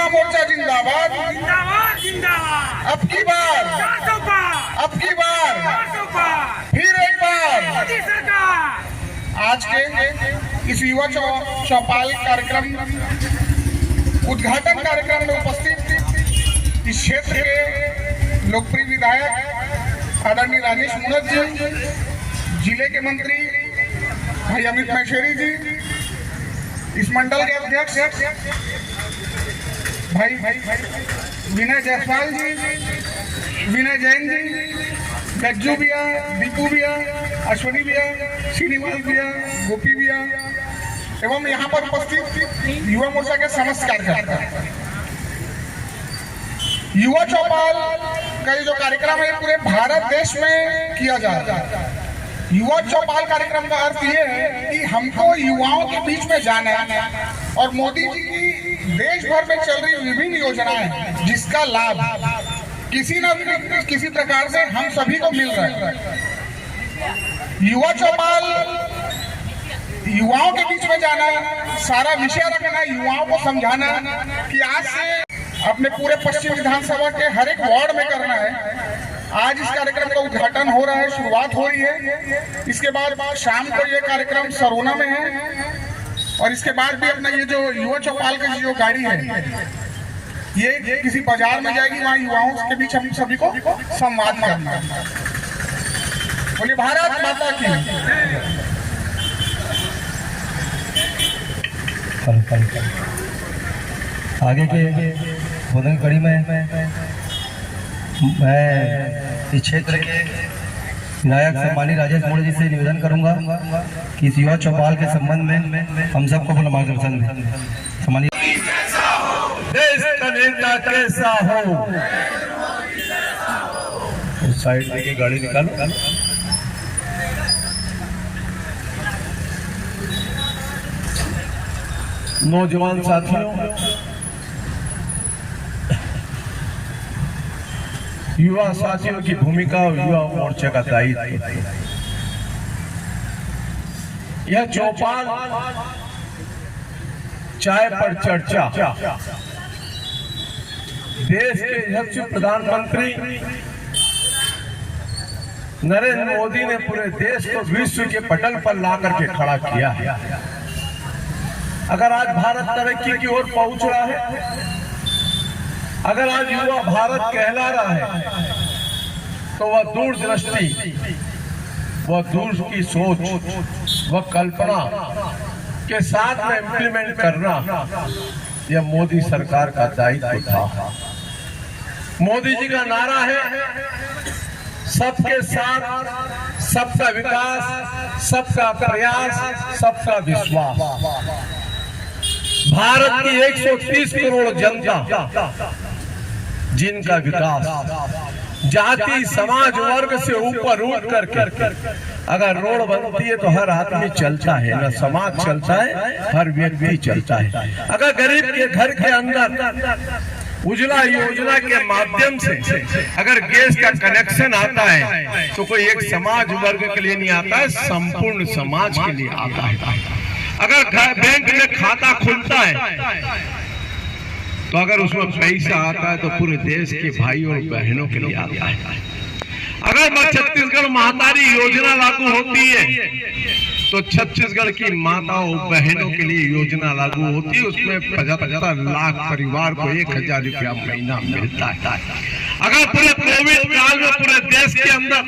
युवा मोर्चा जिंदाबाद, जिंदाबाद जिंदाबाद। अब की बार, 400 पार, अब की बार, 400 पार, फिर एक बार। मोदी सरकार। आज के इस युवा चौपाल कार्यक्रम उद्घाटन कार्यक्रम में उपस्थित इस क्षेत्र के लोकप्रिय विधायक आदरणीय राजेश मूणत जी, जिले के मंत्री भाई अमित महेश्वरी जी, इस मंडल के अध्यक्ष भाई विनय जायसवाल जी, विनय जैन जी, गज्जू भैया, दीपू भैया, अश्वनी भैया, श्रीनिवास भैया, गोपी भैया एवं यहाँ पर उपस्थित युवा मोर्चा के समस्त कार्यकर्ता। युवा चौपाल का ये जो कार्यक्रम है पूरे भारत देश में किया जा रहा है। युवा चौपाल कार्यक्रम का अर्थ ये है कि हमको युवाओं के बीच में जाना है और मोदी जी की देश भर में चल रही विभिन्न योजनाएं जिसका लाभ किसी न किसी प्रकार से हम सभी को मिल रहा है। युवा चौपाल युवाओं के बीच में जाना, सारा विषय रखना, युवाओं को समझाना कि आज से अपने पूरे पश्चिम विधानसभा के हर एक वार्ड में करना है। आज इस कार्यक्रम का उद्घाटन हो रहा है, शुरुआत हो रही है। इसके बाद शाम को ये कार्यक्रम सरोना में है और इसके बाद भी अपना ये जो युवा चौपाल की जो गाड़ी है ये किसी बाजार में जाएगी, वहाँ युवाओं के बीच हम सभी को संवाद करना है। बोलिए भारत माता की। आगे के भोजन कड़ी में मैं इस क्षेत्र के विधायक सम्मानित राजेश मूणत जी से निवेदन करूंगा कि इस युवा चौपाल के संबंध में हम सबको अपना मार्गदर्शन दें। सम्मानित देश का नेता कैसा हो, उस साइड से गाड़ी निकालो। नौजवान साथियों, युवा साथियों की भूमिका और युवा मोर्चा का दायित्व। यह चौपाल चाय पर चर्चा देश के यशस्वी प्रधानमंत्री नरेंद्र मोदी ने पूरे देश को विश्व के पटल पर ला करके खड़ा किया है। अगर आज भारत तरक्की की ओर पहुंच रहा है, अगर आज युवा भारत कहला रहा है, तो वह दूरदृष्टि, वह दूर की सोच, वह कल्पना के साथ में इम्प्लीमेंट करना यह मोदी सरकार का दायित्व था। मोदी जी का नारा है सबके साथ, सबका विकास, सबका प्रयास, सबका विश्वास। भारत की 130 करोड़ जनता जिनका विकास जाति समाज वर्ग से ऊपर उठ करके अगर रोड बनती है तो हर आदमी चलता है, न समाज चलता है, हर व्यक्ति चलता है। अगर गरीब के घर के अंदर उज्ज्वला योजना के माध्यम से अगर गैस का कनेक्शन आता है तो कोई एक समाज वर्ग के लिए नहीं आता है, संपूर्ण समाज के लिए आता है। अगर बैंक में खाता खुलता है तो अगर उसमें पैसा आता है तो पूरे देश के भाई और बहनों के लिए आता है। अगर छत्तीसगढ़ महातारी योजना लागू होती है तो छत्तीसगढ़ की माताओं बहनों के लिए योजना लागू होती है, उसमें 75 लाख परिवार को 1000 रुपया महीना मिलता है। अगर पूरे कोविड काल में पूरे देश के अंदर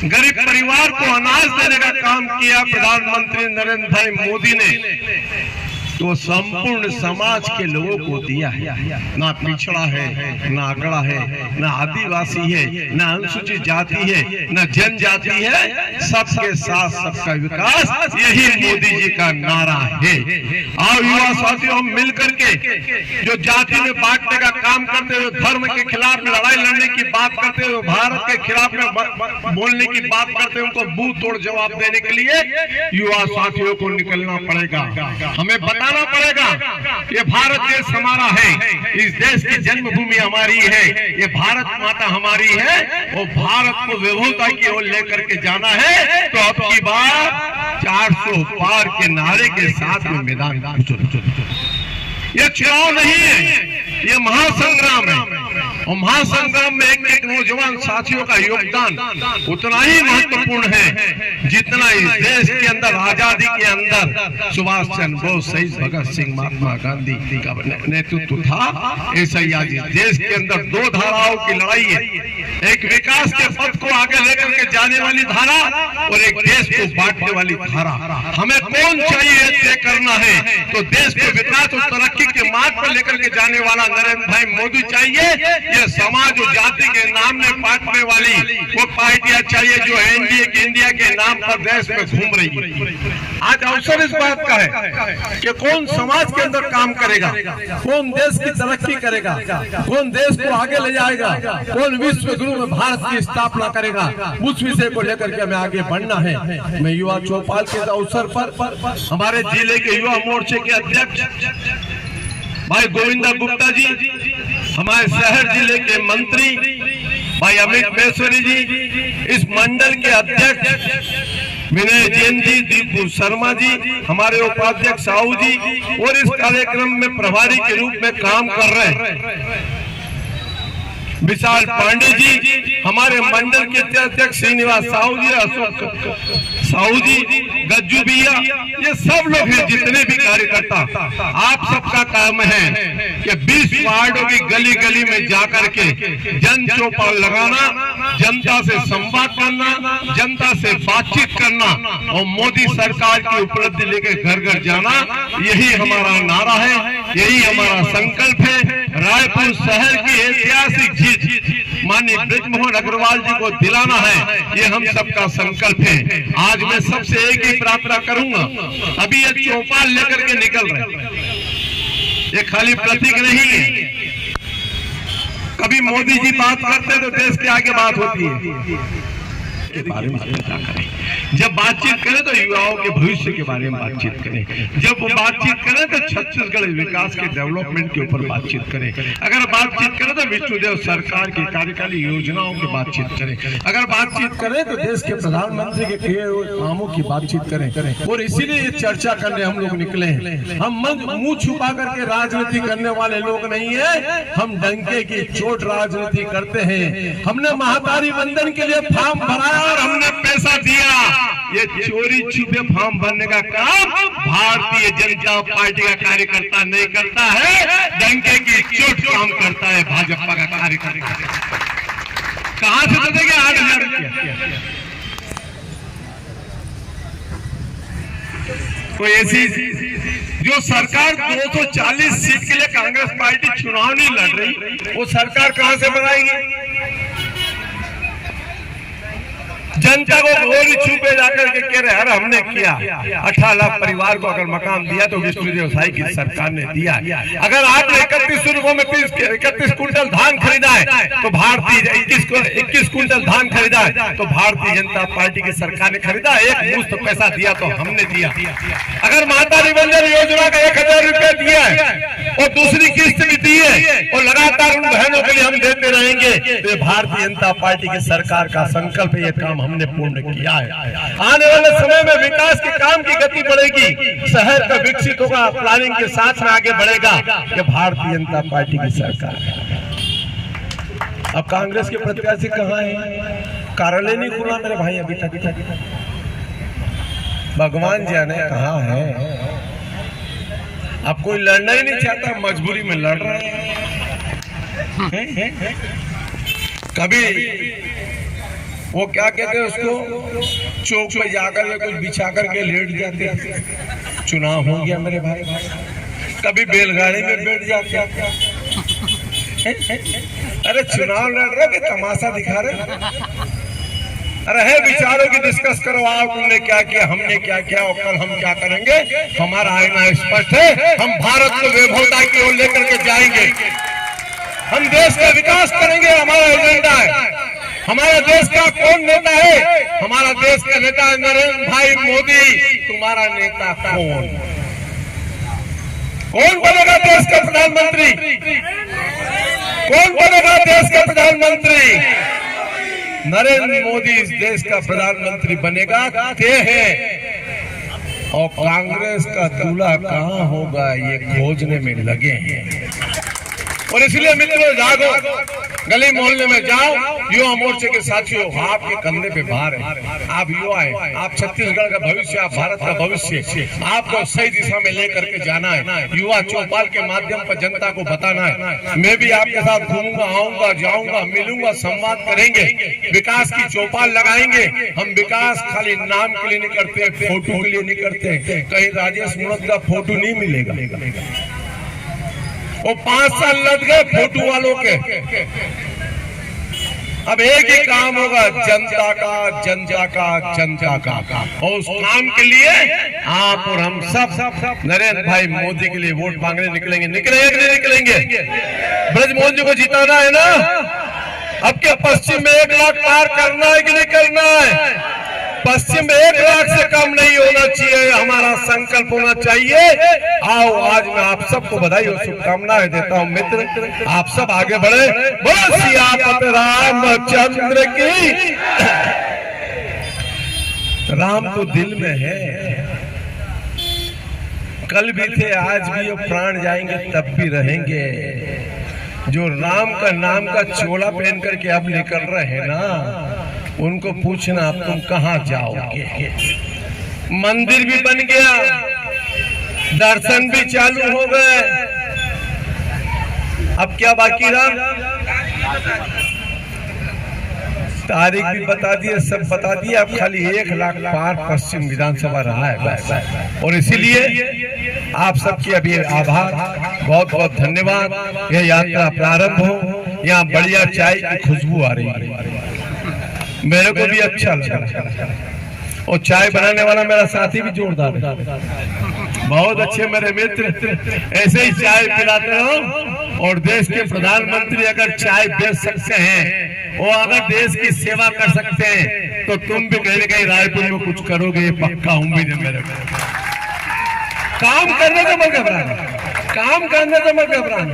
गरीब परिवार को अनाज देने का काम किया प्रधानमंत्री नरेंद्र भाई मोदी ने, तो संपूर्ण समाज के लोगों को दिया है। ना पिछड़ा है, ना अगड़ा है, ना आदिवासी है, ना अनुसूचित जाति है, ना जनजाति है, सबके साथ सबका विकास, यही मोदी जी का नारा है। और युवा साथियों, हम मिलकर के जो जाति में बांटने का काम करते हुए, धर्म के खिलाफ लड़ाई लड़ने की बात करते हुए, भारत के खिलाफ में बोलने की बात करते हुए, उनको मुंह तोड़ जवाब देने के लिए युवा साथियों को निकलना पड़ेगा। हमें बताना पड़ेगा ये भारत देश हमारा है, इस देश की जन्मभूमि हमारी है, ये भारत माता हमारी है, और भारत को विभुता की ओर लेकर के जाना है। तो अब की बार 400 पार के नारे के साथ में मैदान ये चुनाव नहीं है, ये महासंग्राम है। और महासंग्राम में एक एक नौजवान साथियों का योगदान उतना ही महत्वपूर्ण है जितना इस देश के अंदर आजादी के अंदर सुभाष चंद्र बोस, शहीद भगत सिंह, महात्मा गांधी का नेतृत्व था। ऐसा ही आज इस देश के अंदर दो धाराओं की लड़ाई है, एक विकास के पथ को आगे लेकर के जाने वाली धारा और एक देश को बांटने वाली धारा। हमें कौन चाहिए तय करना है, तो देश को विकास और तरक्की के मार्ग पर लेकर के जाने वाला नरेंद्र भाई मोदी चाहिए। ये समाज और जाति के नाम में बांटने वाली वो पार्टियां चाहिए जो एनडीए के इंडिया के नाम पर देश में घूम रही है। आज अवसर इस बात का है कि कौन समाज के अंदर काम करेगा, कौन देश की तरक्की करेगा, कौन देश को आगे ले जाएगा, कौन विश्व गुरु में भारत की स्थापना करेगा। उस विषय को लेकर के हमें आगे बढ़ना है। मैं युवा चौपाल के अवसर पर हमारे जिले के युवा मोर्चे के अध्यक्ष भाई गोविंदा गुप्ता जी, हमारे शहर जिले के मंत्री भाई अमित महेश्वरी जी, इस मंडल के अध्यक्ष विनय जैन जी, दीपू शर्मा जी, हमारे उपाध्यक्ष साहू जी और इस कार्यक्रम में प्रभारी के रूप में काम कर रहे हैं विशाल पांडे जी, हमारे मंडल के अध्यक्ष श्रीनिवास साहू जी, अशोक साहू जी, गज्जू भैया, ये सब लोग हैं जितने भी कार्यकर्ता। आप सबका काम है कि 20 वार्डों की गली गली में जाकर के जन चौपाल लगाना, जनता से संवाद करना, जनता से बातचीत करना और मोदी सरकार की उपलब्धि लेकर घर घर जाना, यही हमारा नारा है, यही हमारा संकल्प है। रायपुर शहर की ऐतिहासिक जीत माननीय ब्रिजमोहन अग्रवाल जी को दिलाना है, ये हम सबका संकल्प है। आज मैं सबसे एक ही प्रार्थना करूंगा, अभी ये चौपाल लेकर के निकल रहे, ये खाली प्रतीक नहीं है। कभी मोदी जी बात करते तो देश के आगे बात होती है, के बारे में चर्चा करें। जब बातचीत करें तो युवाओं के भविष्य के बारे में बातचीत करें, जब वो बातचीत करें तो छत्तीसगढ़ विकास के डेवलपमेंट के ऊपर बातचीत करें, अगर बातचीत करें तो विष्णुदेव सरकार की कार्यकाली योजनाओं की बातचीत करें, अगर बातचीत करें तो देश के प्रधानमंत्री के किए हुए कामों की बातचीत करें। और इसीलिए ये चर्चा करने हम लोग निकले हैं। हम मुंह छुपा करके राजनीति करने वाले लोग नहीं है, हम डंके की चोट राजनीति करते हैं। हमने महातारी वंदन के लिए फॉर्म भराया और हमने पैसा दिया। ये चोरी छुपे फॉर्म भरने का काम भारतीय जनता पार्टी का कार्यकर्ता नहीं करता है, डंके की चोट काम करता है भाजपा का कार्यकर्ता। कहां से तो देंगे 8,000 रुपया? कोई ऐसी जो सरकार 240 सीट के लिए कांग्रेस पार्टी चुनाव नहीं लड़ रही, वो सरकार कहां से बनाएगी? जनता को गोली छुपे जाकर के कह रहे, अरे हमने किया 18 लाख परिवार को अगर मकान दिया तो विष्णुदेव साई की सरकार ने दिया। अगर आपने 31 रुपए में 31 कुंटल धान खरीदा है तो भारतीय 21 कुंटल धान खरीदा है तो भारतीय जनता पार्टी की सरकार ने खरीदा। एक मुश्त पैसा दिया तो हमने दिया। अगर महातारी वंदन योजना का 1,000 रुपया दिया है और दूसरी किस्त भी दी है और लगातार उन बहनों के लिए हम देते रहेंगे, तो भारतीय जनता पार्टी की सरकार का संकल्प ये काम हमने पूर्ण किया है। आने वाले समय में विकास के काम की गति बढ़ेगी, शहर का विकसित होगा, प्लानिंग के साथ में आगे बढ़ेगा। ये भारतीय जनता पार्टी की सरकार है। अब कांग्रेस के प्रत्याशी कहाँ है? कार्यालय नहीं खुला मेरे भाई अभी तक। भगवान जाने कहाँ है। अब कोई लड़ना ही नहीं चाहता, मजबूरी में लड़ रहे हैं। कभी वो क्या कहते हैं उसको, चौक पे जाकर के कुछ बिछा करके लेट जाते हैं। चुनाव हो गया मेरे भाई, कभी बैलगाड़ी में बैठ जाते हैं। अरे चुनाव लड़ रहे कि तमाशा दिखा रहे? अरे है विचारों की डिस्कस करो, आप तुमने क्या किया, हमने क्या किया और कल हम क्या करेंगे। हमारा आईना स्पष्ट है, हम भारत को वैभवता की ओर लेकर के जाएंगे, हम देश का विकास करेंगे, हमारा एजेंडा है। हमारे देश का कौन नेता है? हमारा देश का नेता नरेंद्र भाई मोदी। तुम्हारा नेता कौन? कौन बनेगा देश का प्रधानमंत्री? कौन बनेगा देश का प्रधानमंत्री? नरेंद्र मोदी इस देश का प्रधानमंत्री बनेगा। तय है और कांग्रेस का दूल्हा कहाँ होगा ये खोजने में लगे हैं। और इसलिए मित्रों जागो, गली मोहल्ले में जाओ, युवा मोर्चे के साथियों आपके कंधे पे भार है, आप युवा हैं, आप छत्तीसगढ़ का भविष्य, आप भारत का भविष्य, आपको सही दिशा में लेकर के जाना है। युवा चौपाल के माध्यम पर जनता को बताना है। मैं भी आपके साथ घूमूंगा, आऊंगा, जाऊंगा, मिलूंगा, संवाद करेंगे, विकास की चौपाल लगाएंगे। हम विकास खाली नाम के लिए नहीं करते, फोटो के लिए नहीं करते। कहीं राजेश मूणत का फोटो नहीं मिलेगा। वो 5 साल लग गए फोटो वालों के। अब एक ही काम होगा, जनता का, जनता का, जनता का। और उस काम के लिए आप और हम सब नरेंद्र भाई मोदी के लिए वोट मांगने निकलेंगे। निकलेंगे कि नहीं निकलेंगे? ब्रजमोहन जी को जिताना है ना। अब क्या पश्चिम में 1 लाख पार करना है कि नहीं करना है? पश्चिम में 1 लाख से कम नहीं होना चाहिए, हमारा संकल्प होना चाहिए। आओ आज मैं आप सबको बधाई और शुभकामनाएं देता हूं। मित्र आप सब आगे बढ़े। बोलो सियापत रामचंद्र की। राम तो दिल में है, कल भी थे, आज भी, और प्राण जाएंगे तब भी रहेंगे। जो राम का नाम का चोला पहन करके अब निकल रहे हैं ना, उनको पूछना अब तुम कहां जाओगे। मंदिर भी बन गया, दर्शन भी चालू हो गए, अब क्या बाकी रहा? तारीख भी बता दिए, सब बता दिए। अब खाली 1 लाख पार पश्चिम विधानसभा रहा है बस। और इसीलिए आप सबकी अभी आभार, बहुत बहुत धन्यवाद। यह यात्रा प्रारंभ हो, यहाँ बढ़िया चाय की खुशबू आ रही है, मेरे को भी अच्छा लगा। और चाय बनाने वाला मेरा साथी भी जोरदार है, बहुत अच्छे मेरे मित्र। ऐसे ही चाय पिलाते रहो। और देश के प्रधानमंत्री अगर चाय बेच सकते हैं, वो अगर देश की सेवा कर सकते हैं, तो तुम भी कहीं न कहीं रायपुर में कुछ करोगे, ये पक्का उम्मीद है मेरे को। काम करने से मत घबराना, काम करने से मत घबराना।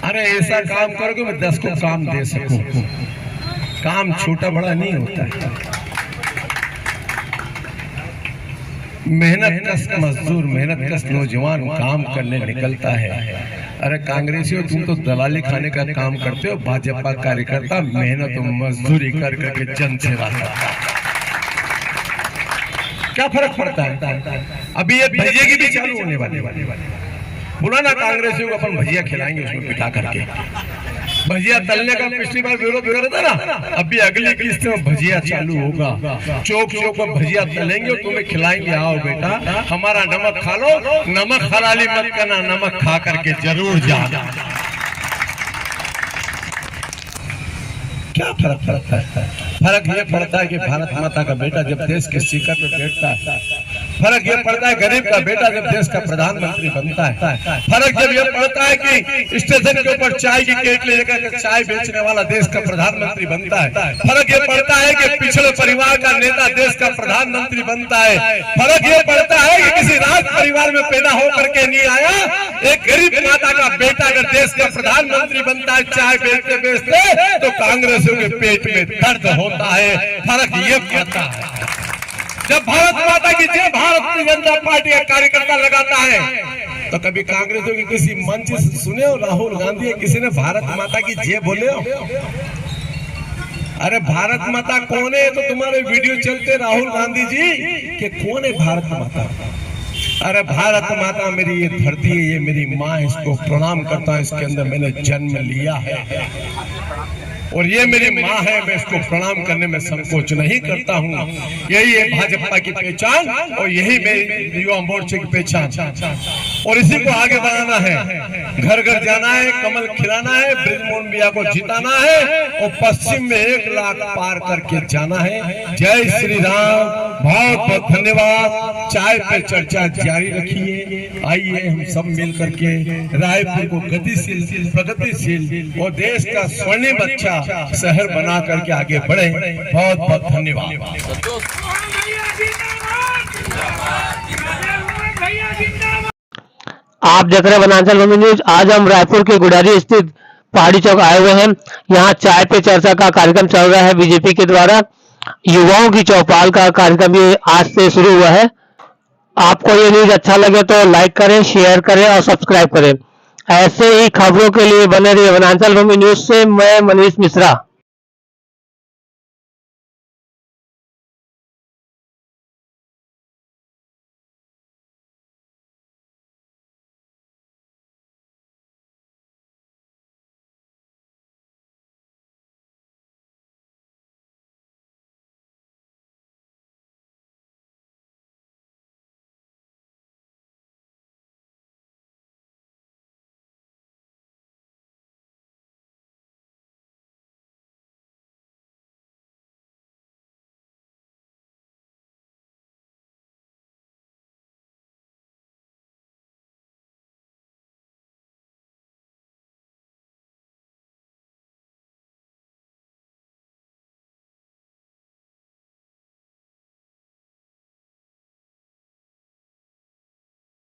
अरे ऐसा काम करोगे मैं 10 को काम दे सकूं। काम छोटा बड़ा नहीं होता है। मेहनत कश मजदूर, मेहनत कश नौजवान काम करने निकलता है। अरे कांग्रेसियों, तुम तो दलाली खाने का काम करते हो। भाजपा कार्यकर्ता मेहनत और मजदूरी कर करके जन सेवा करता है। क्या फर्क पड़ता है? अभी ये भजिया की भी चालू होने वाली। पुराना कांग्रेसियों को अपन भजिया खिलाएंगे, उसमें पिटा करके। भजिया तलने का पिछली बार विरोध कर रहा था ना, अभी अगली किस्त में भजिया चालू होगा। चौक चौक पर भजिया तलेंगे और तुम्हें खिलाएंगे। आओ बेटा, हमारा नमक खा लो, नमक हलाली मत करना, नमक खा करके जरूर जाना। क्या फर्क पड़ता है? फर्क ये पड़ता है कि भारत माता का बेटा जब देश के शिखर पे बैठता है, फर्क ये पड़ता है गरीब का बेटा जब देश का प्रधानमंत्री बनता है, फर्क जब ये पड़ता है कि स्टेशन के ऊपर चाय की केटली लेकर चाय बेचने वाला देश का प्रधानमंत्री बनता है, फर्क ये पड़ता है कि पिछड़े परिवार का नेता देश का प्रधानमंत्री बनता है, फर्क ये पड़ता है कि किसी राज परिवार में पैदा होकर के नहीं आया एक गरीब माता का बेटा अगर देश का प्रधानमंत्री बनता है चाय बेचते बेचते, तो कांग्रेसियों के पेट में दर्द होता है। फर्क ये पड़ता है जब भारत माता की जय भारतीय जनता पार्टी का कार्यकर्ता लगाता है, तो कभी कांग्रेसियों की किसी मंच से सुने हो राहुल गांधी किसी ने भारत माता की जय बोले हो? अरे भारत माता कौन है? तो तुम्हारे वीडियो चलते राहुल गांधी जी कि कौन है भारत माता? अरे भारत माता मेरी ये धरती है, ये मेरी माँ, इसको प्रणाम करता हूँ, इसके अंदर मैंने जन्म लिया है और ये मेरी माँ है, मैं इसको प्रणाम करने में संकोच नहीं करता हूँ। यही है भाजपा की पहचान और यही मेरी युवा मोर्चे की पहचान और इसी को आगे बढ़ाना है। घर घर जाना है, कमल खिलाना है, ब्रजमोहन भैया को जिताना है और पश्चिम में 1 लाख पार करके जाना है। जय श्री राम, बहुत बहुत धन्यवाद। चाय पे चर्चा जारी रखिए। आइए हम सब मिल करके रायपुर को गतिशील, प्रगतिशील और देश का स्वर्णिम अच्छा शहर बना करके आगे बढ़े। बहुत बहुत धन्यवाद। आप देख रहे हैं वनांचल भूमि न्यूज। आज हम रायपुर के गुडारी स्थित पहाड़ी चौक आए हुए हैं। यहाँ चाय पे चर्चा का कार्यक्रम चल रहा है बीजेपी के द्वारा युवाओं की चौपाल का कार्यक्रम ये आज से शुरू हुआ है। आपको ये न्यूज अच्छा लगे तो लाइक करें, शेयर करें और सब्सक्राइब करें। ऐसे ही खबरों के लिए बने रहिए वनांचल भूमि न्यूज से। मैं मनीष मिश्रा।